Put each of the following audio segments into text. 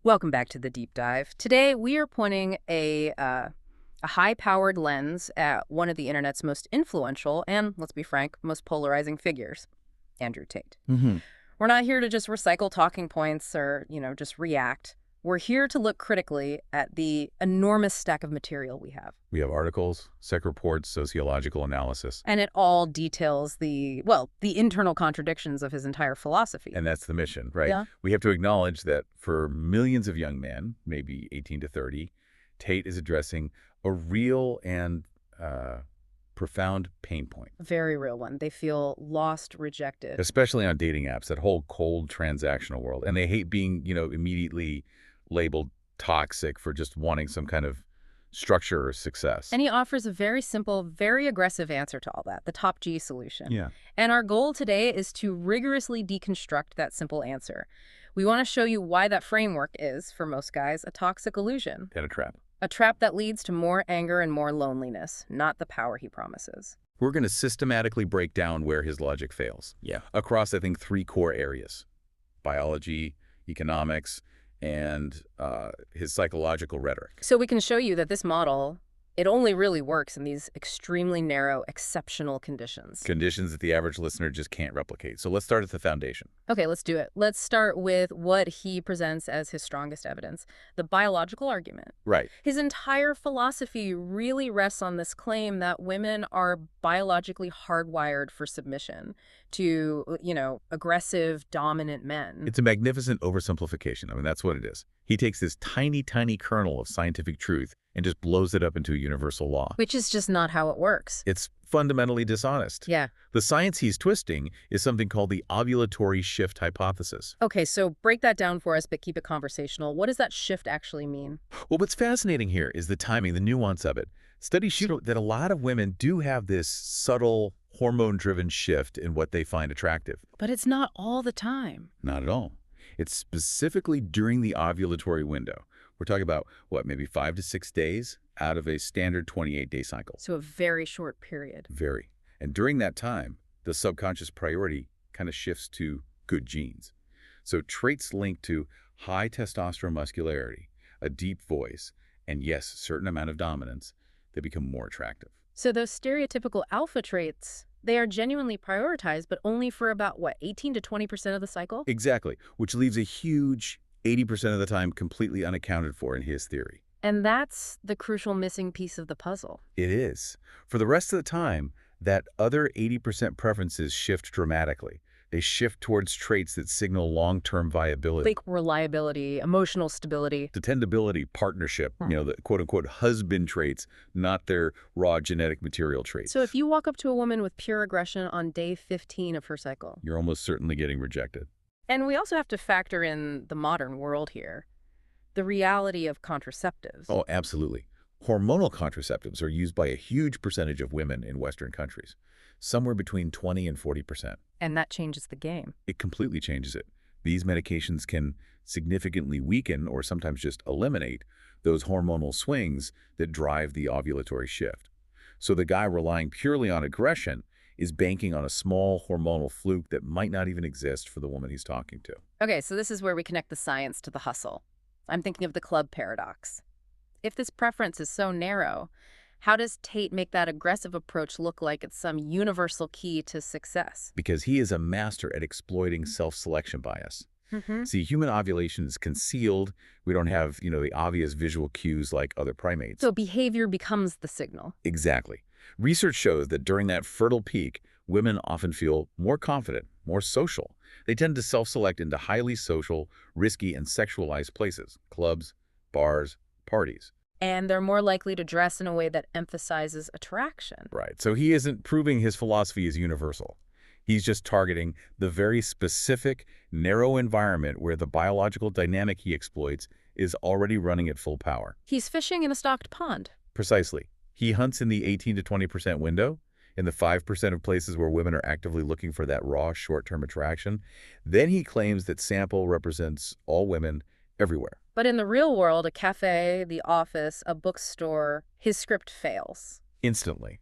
Welcome back to the deep dive. Today we are pointing a high-powered lens at one of the internet's most influential and, let's be frank, most polarizing figures, Andrew Tate. Hmm. We're not here to just recycle talking points or, just react. We're here to look critically at the enormous stack of material we have. We have articles, sec reports, sociological analysis. And it all details the internal contradictions of his entire philosophy. And that's the mission, right? Yeah. We have to acknowledge that for millions of young men, maybe 18 to 30, Tate is addressing a real and profound pain point. A very real one. They feel lost, rejected. Especially on dating apps, that whole cold transactional world. And they hate being, immediately labeled toxic for just wanting some kind of structure or success. And he offers a very simple, very aggressive answer to all that, the top G solution. Yeah. And our goal today is to rigorously deconstruct that simple answer. We want to show you why that framework is, for most guys, a toxic illusion. And a trap. A trap that leads to more anger and more loneliness, not the power he promises. We're going to systematically break down where his logic fails. Yeah. Across, I think, 3 core areas: biology, economics, and his psychological rhetoric. So we can show you that this model, it only really works in these extremely narrow, exceptional conditions. Conditions that the average listener just can't replicate. So let's start at the foundation. Okay, let's do it. Let's start with what he presents as his strongest evidence, the biological argument. Right. His entire philosophy really rests on this claim that women are biologically hardwired for submission to, aggressive, dominant men. It's a magnificent oversimplification. I mean, that's what it is. He takes this tiny, tiny kernel of scientific truth and just blows it up into a universal law. Which is just not how it works. It's fundamentally dishonest. Yeah. The science he's twisting is something called the ovulatory shift hypothesis. Okay, so break that down for us, but keep it conversational. What does that shift actually mean? Well, what's fascinating here is the timing, the nuance of it. Studies show that a lot of women do have this subtle, hormone-driven shift in what they find attractive. But it's not all the time. Not at all. It's specifically during the ovulatory window. We're talking about, maybe 5 to 6 days out of a standard 28-day cycle. So a very short period. Very. And during that time, the subconscious priority kind of shifts to good genes. So traits linked to high testosterone muscularity, a deep voice, and yes, a certain amount of dominance, they become more attractive. So those stereotypical alpha traits, they are genuinely prioritized, but only for about, 18 to 20% of the cycle? Exactly, which leaves a huge 80% of the time completely unaccounted for in his theory. And that's the crucial missing piece of the puzzle. It is. For the rest of the time, that other 80% preferences shift dramatically. They shift towards traits that signal long-term viability. Like reliability, emotional stability. Dependability, partnership, the quote-unquote husband traits, not their raw genetic material traits. So if you walk up to a woman with pure aggression on day 15 of her cycle, you're almost certainly getting rejected. And we also have to factor in the modern world here, the reality of contraceptives. Oh, absolutely. Hormonal contraceptives are used by a huge percentage of women in Western countries, somewhere between 20 and 40%. And that changes the game. It completely changes it. These medications can significantly weaken or sometimes just eliminate those hormonal swings that drive the ovulatory shift. So the guy relying purely on aggression is banking on a small hormonal fluke that might not even exist for the woman he's talking to. Okay, so this is where we connect the science to the hustle. I'm thinking of the club paradox. If this preference is so narrow, how does Tate make that aggressive approach look like it's some universal key to success? Because he is a master at exploiting self-selection bias. See, human ovulation is concealed. We don't have, the obvious visual cues like other primates. So behavior becomes the signal. Exactly. Research shows that during that fertile peak, women often feel more confident, more social. They tend to self-select into highly social, risky, and sexualized places: clubs, bars, parties. And they're more likely to dress in a way that emphasizes attraction. Right. So he isn't proving his philosophy is universal. He's just targeting the very specific, narrow environment where the biological dynamic he exploits is already running at full power. He's fishing in a stocked pond. Precisely. He hunts in the 18 to 20% window, in the 5% of places where women are actively looking for that raw, short-term attraction. Then he claims that sample represents all women everywhere. But in the real world, a cafe, the office, a bookstore, his script fails. Instantly.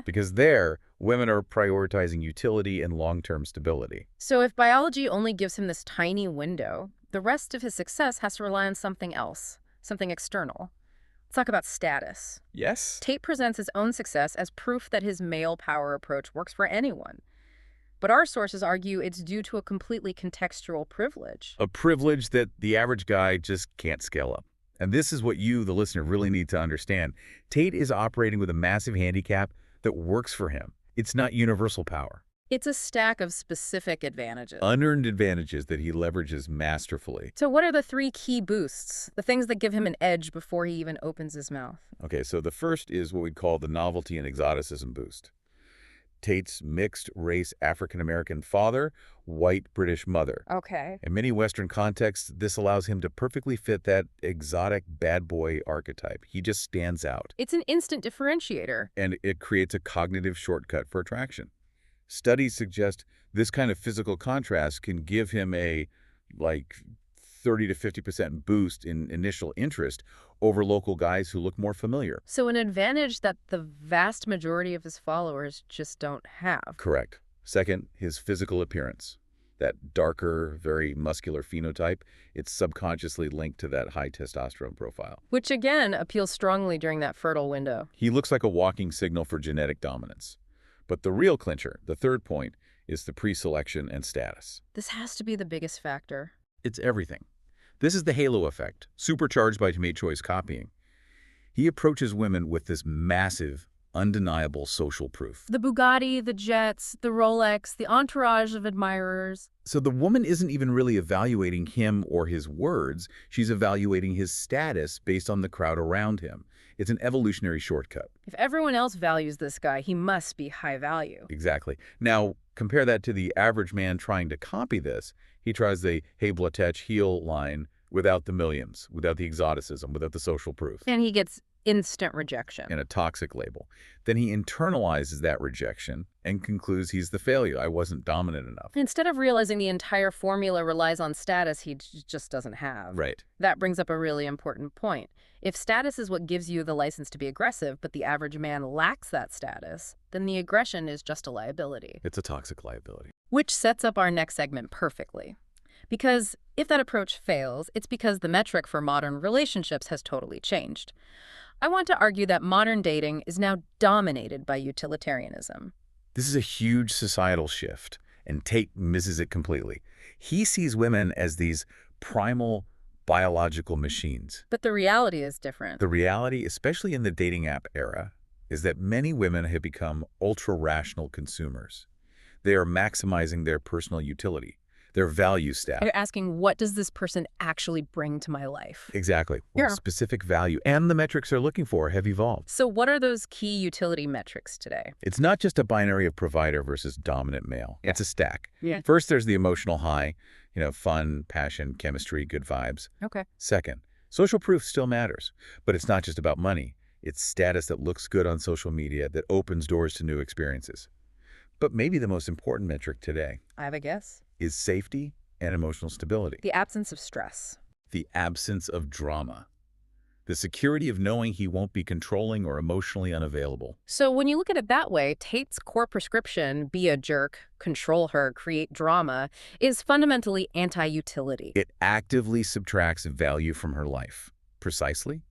Because there, women are prioritizing utility and long-term stability. So if biology only gives him this tiny window, The rest of his success has to rely on something else, something external. Let's talk about status. Yes? Tate presents his own success as proof that his male power approach works for anyone. But our sources argue it's due to a completely contextual privilege. A privilege that the average guy just can't scale up. And this is what you, the listener, really need to understand. Tate is operating with a massive handicap that works for him. It's not universal power. It's a stack of specific advantages. Unearned advantages that he leverages masterfully. So what are the 3 key boosts, the things that give him an edge before he even opens his mouth? Okay, so the first is what we'd call the novelty and exoticism boost. Tate's mixed-race African-American father, white British mother. Okay. In many Western contexts, this allows him to perfectly fit that exotic bad boy archetype. He just stands out. It's an instant differentiator. And it creates a cognitive shortcut for attraction. Studies suggest this kind of physical contrast can give him a, 30 to 50% boost in initial interest over local guys who look more familiar. So an advantage that the vast majority of his followers just don't have. Correct. Second, his physical appearance. That darker, very muscular phenotype, it's subconsciously linked to that high testosterone profile. Which again appeals strongly during that fertile window. He looks like a walking signal for genetic dominance. But the real clincher, the third point, is the pre-selection and status. This has to be the biggest factor. It's everything. This is the halo effect, supercharged by mate choice copying. He approaches women with this massive, undeniable social proof. The Bugatti, the jets, the Rolex, the entourage of admirers. So the woman isn't even really evaluating him or his words. She's evaluating his status based on the crowd around him. It's an evolutionary shortcut. If everyone else values this guy, he must be high value. Exactly. Now, compare that to the average man trying to copy this. He tries the "Hey Blatech" heel line without the millions, without the exoticism, without the social proof. And he gets instant rejection. And a toxic label. Then he internalizes that rejection and concludes he's the failure. I wasn't dominant enough. Instead of realizing the entire formula relies on status he just doesn't have. Right. That brings up a really important point. If status is what gives you the license to be aggressive, but the average man lacks that status, then the aggression is just a liability. It's a toxic liability. Which sets up our next segment perfectly. Because if that approach fails, it's because the metric for modern relationships has totally changed. I want to argue that modern dating is now dominated by utilitarianism. This is a huge societal shift, and Tate misses it completely. He sees women as these primal biological machines. But the reality is different. The reality, especially in the dating app era, is that many women have become ultra-rational consumers. They are maximizing their personal utility, their value stack. They're asking, what does this person actually bring to my life? Exactly. Yeah. Specific value and the metrics they're looking for have evolved. So what are those key utility metrics today? It's not just a binary of provider versus dominant male. It's a stack. Yeah. First, there's the emotional high, fun, passion, chemistry, good vibes. Okay. Second, social proof still matters, but it's not just about money. It's status that looks good on social media that opens doors to new experiences. But maybe the most important metric today I have a guess. is safety and emotional stability. The absence of stress. The absence of drama. The security of knowing he won't be controlling or emotionally unavailable. So when you look at it that way, Tate's core prescription, be a jerk, control her, create drama, is fundamentally anti-utility. It actively subtracts value from her life. Precisely.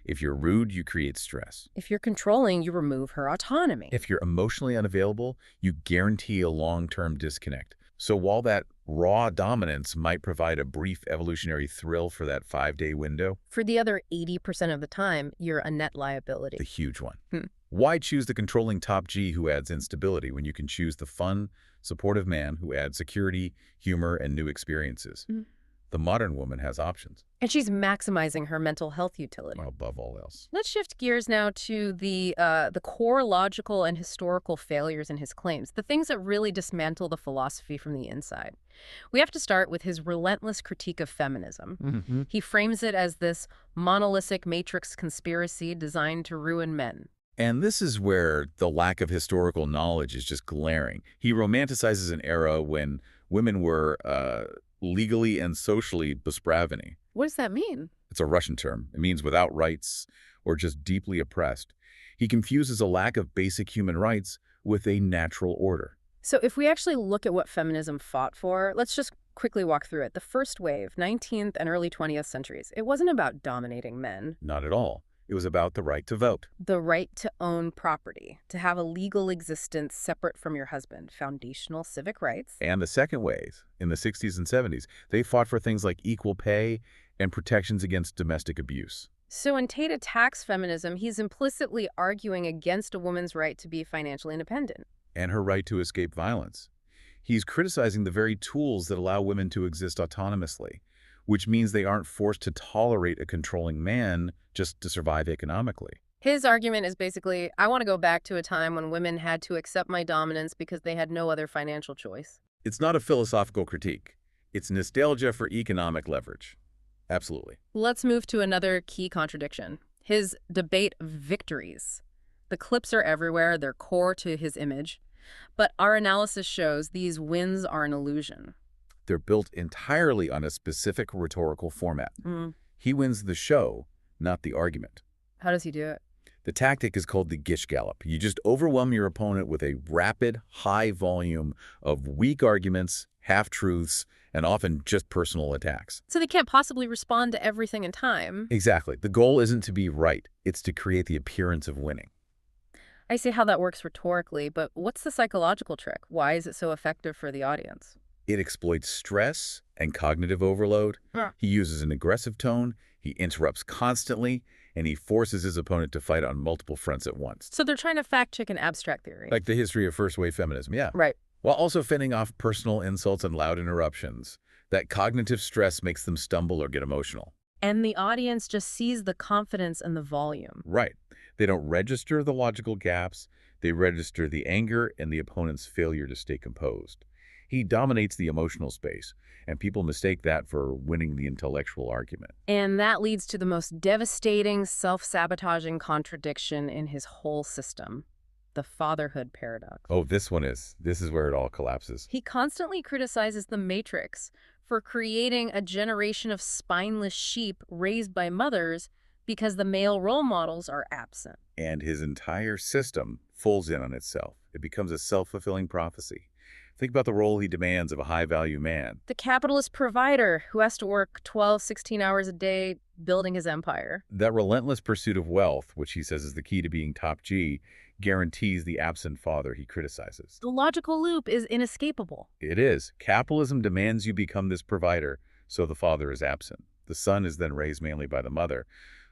If you're rude, you create stress. If you're controlling, you remove her autonomy. If you're emotionally unavailable, you guarantee a long-term disconnect. So while that raw dominance might provide a brief evolutionary thrill for that 5-day window, For the other 80% of the time, you're a net liability. the huge one. Hmm. Why choose the controlling top G who adds instability when you can choose the fun, supportive man who adds security, humor, and new experiences? Hmm. The modern woman has options, And she's maximizing her mental health utility. above all else. Let's shift gears now to the core logical and historical failures in his claims, the things that really dismantle the philosophy from the inside. We have to start with his relentless critique of feminism. He frames it as this monolithic matrix conspiracy designed to ruin men. And this is where the lack of historical knowledge is just glaring. He romanticizes an era when women were legally and socially bespraveni. What does that mean? It's a Russian term. It means without rights or just deeply oppressed. He confuses a lack of basic human rights with a natural order. So if we actually look at what feminism fought for, let's just quickly walk through it. The first wave, 19th and early 20th centuries, it wasn't about dominating men. Not at all. It was about the right to vote. The right to own property, to have a legal existence separate from your husband, foundational civic rights. And the second wave, in the 60s and 70s, they fought for things like equal pay and protections against domestic abuse. So when Tate attacks feminism, he's implicitly arguing against a woman's right to be financially independent. And her right to escape violence. He's criticizing the very tools that allow women to exist autonomously, which means they aren't forced to tolerate a controlling man just to survive economically. His argument is basically, I want to go back to a time when women had to accept my dominance because they had no other financial choice. It's not a philosophical critique. It's nostalgia for economic leverage. Absolutely. Let's move to another key contradiction. His debate of victories. The clips are everywhere, they're core to his image. But our analysis shows these wins are an illusion. They're built entirely on a specific rhetorical format. He wins the show, not the argument. How does he do it? The tactic is called the Gish Gallop. You just overwhelm your opponent with a rapid, high volume of weak arguments, half-truths, and often just personal attacks. So they can't possibly respond to everything in time. Exactly. The goal isn't to be right. It's to create the appearance of winning. I see how that works rhetorically, but what's the psychological trick? Why is it so effective for the audience? It exploits stress and cognitive overload. He uses an aggressive tone, he interrupts constantly, and he forces his opponent to fight on multiple fronts at once. So they're trying to fact-check an abstract theory. Like the history of first-wave feminism, yeah. Right. While also fending off personal insults and loud interruptions. That cognitive stress makes them stumble or get emotional. And the audience just sees the confidence and the volume. Right. They don't register the logical gaps. They register the anger and the opponent's failure to stay composed. He dominates the emotional space, and people mistake that for winning the intellectual argument. And that leads to the most devastating, self-sabotaging contradiction in his whole system, the fatherhood paradox. Oh, this is where it all collapses. He constantly criticizes the Matrix for creating a generation of spineless sheep raised by mothers because the male role models are absent. And his entire system folds in on itself. It becomes a self-fulfilling prophecy. Think about the role he demands of a high-value man. The capitalist provider who has to work 12, 16 hours a day building his empire. That relentless pursuit of wealth, which he says is the key to being top G, guarantees the absent father he criticizes. The logical loop is inescapable. It is. Capitalism demands you become this provider, so the father is absent. The son is then raised mainly by the mother.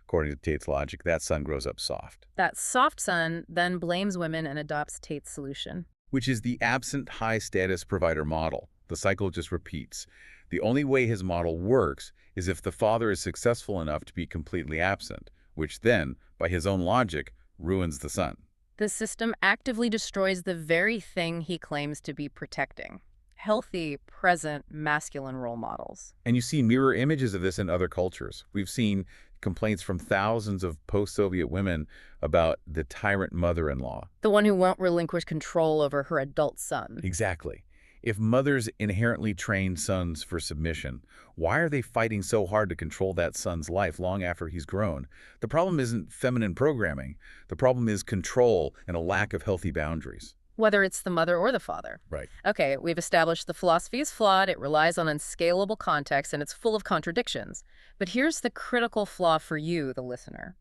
According to Tate's logic, that son grows up soft. That soft son then blames women and adopts Tate's solution. Which is the absent high-status provider model. The cycle just repeats. The only way his model works is if the father is successful enough to be completely absent, which then, by his own logic, ruins the son. The system actively destroys the very thing he claims to be protecting. Healthy, present, masculine role models. And you see mirror images of this in other cultures. We've seen complaints from thousands of post-Soviet women about the tyrant mother-in-law. The one who won't relinquish control over her adult son. Exactly. If mothers inherently train sons for submission, why are they fighting so hard to control that son's life long after he's grown? The problem isn't feminine programming. The problem is control and a lack of healthy boundaries. Whether it's the mother or the father. Right. Okay, we've established the philosophy is flawed, it relies on unscalable context, and it's full of contradictions. But here's the critical flaw for you, the listener.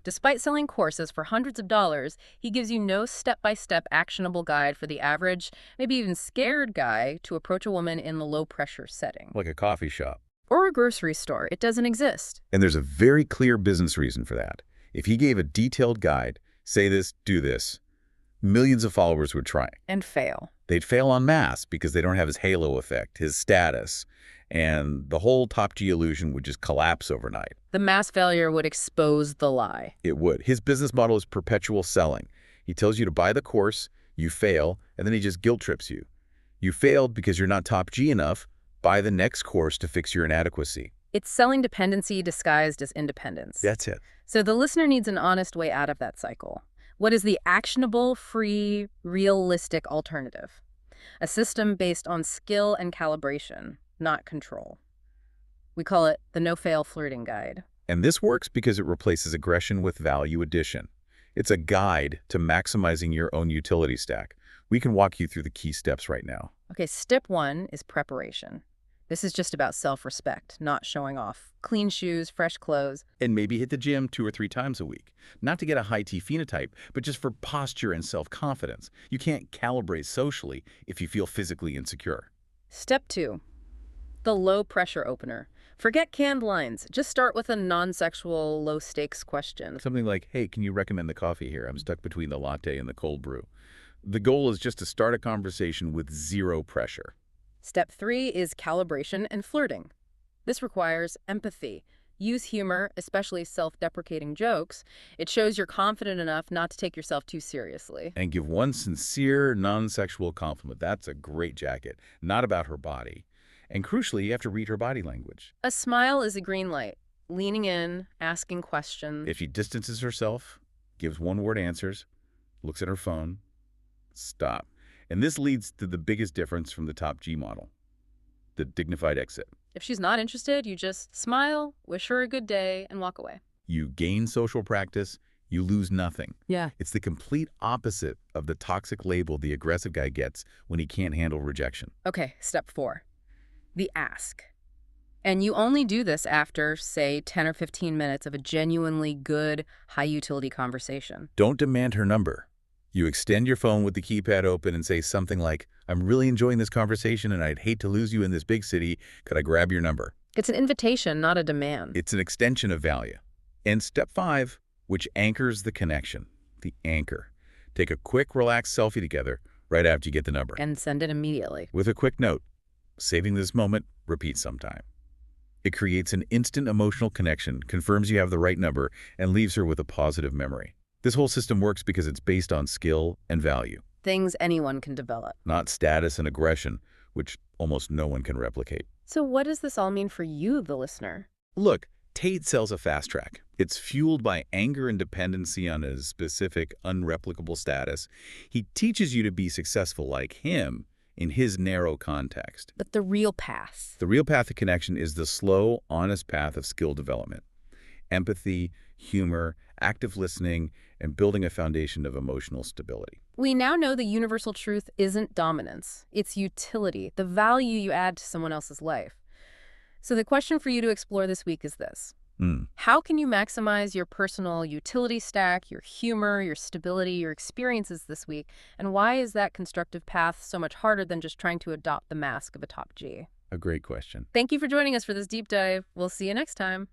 Despite selling courses for hundreds of dollars, he gives you no step-by-step actionable guide for the average, maybe even scared guy to approach a woman in the low-pressure setting. Like a coffee shop. Or a grocery store. It doesn't exist. And there's a very clear business reason for that. If he gave a detailed guide, say this, do this, millions of followers would try. And fail. They'd fail en masse because they don't have his halo effect, his status, and the whole top G illusion would just collapse overnight. The mass failure would expose the lie. It would. His business model is perpetual selling. He tells you to buy the course, you fail, and then he just guilt trips you. You failed because you're not top G enough, buy the next course to fix your inadequacy. It's selling dependency disguised as independence. That's it. So the listener needs an honest way out of that cycle. What is the actionable, free, realistic alternative? A system based on skill and calibration, not control. We call it the no-fail flirting guide. And this works because it replaces aggression with value addition. It's a guide to maximizing your own utility stack. We can walk you through the key steps right now. Okay, step 1 is preparation. This is just about self-respect, not showing off. Clean shoes, fresh clothes. And maybe hit the gym 2 or 3 times a week. Not to get a high T phenotype, but just for posture and self-confidence. You can't calibrate socially if you feel physically insecure. Step 2. The low-pressure opener. Forget canned lines. Just start with a non-sexual, low-stakes question. Something like, hey, can you recommend the coffee here? I'm stuck between the latte and the cold brew. The goal is just to start a conversation with zero pressure. Step 3 is calibration and flirting. This requires empathy. Use humor, especially self-deprecating jokes. It shows you're confident enough not to take yourself too seriously. And give one sincere, non-sexual compliment. That's a great jacket. Not about her body. And crucially, you have to read her body language. A smile is a green light. Leaning in, asking questions. If she distances herself, gives one-word answers, looks at her phone, stop. And this leads to the biggest difference from the top G model, the dignified exit. If she's not interested, you just smile, wish her a good day, and walk away. You gain social practice, you lose nothing. Yeah. It's the complete opposite of the toxic label the aggressive guy gets when he can't handle rejection. Okay, step 4. The ask. And you only do this after, say, 10 or 15 minutes of a genuinely good, high-utility conversation. Don't demand her number. You extend your phone with the keypad open and say something like, I'm really enjoying this conversation and I'd hate to lose you in this big city. Could I grab your number? It's an invitation, not a demand. It's an extension of value. And step 5, which anchors the connection, the anchor. Take a quick, relaxed selfie together right after you get the number. And send it immediately. With a quick note, saving this moment, repeat sometime. It creates an instant emotional connection, confirms you have the right number, and leaves her with a positive memory. This whole system works because it's based on skill and value. Things anyone can develop. Not status and aggression, which almost no one can replicate. So what does this all mean for you, the listener? Look, Tate sells a fast track. It's fueled by anger and dependency on a specific, unreplicable status. He teaches you to be successful like him in his narrow context. But the real path. The real path to connection is the slow, honest path of skill development. Empathy, humor, active listening, and building a foundation of emotional stability. We now know the universal truth isn't dominance. It's utility, the value you add to someone else's life. So the question for you to explore this week is this. How can you maximize your personal utility stack, your humor, your stability, your experiences this week? And why is that constructive path so much harder than just trying to adopt the mask of a top G? A great question. Thank you for joining us for this deep dive. We'll see you next time.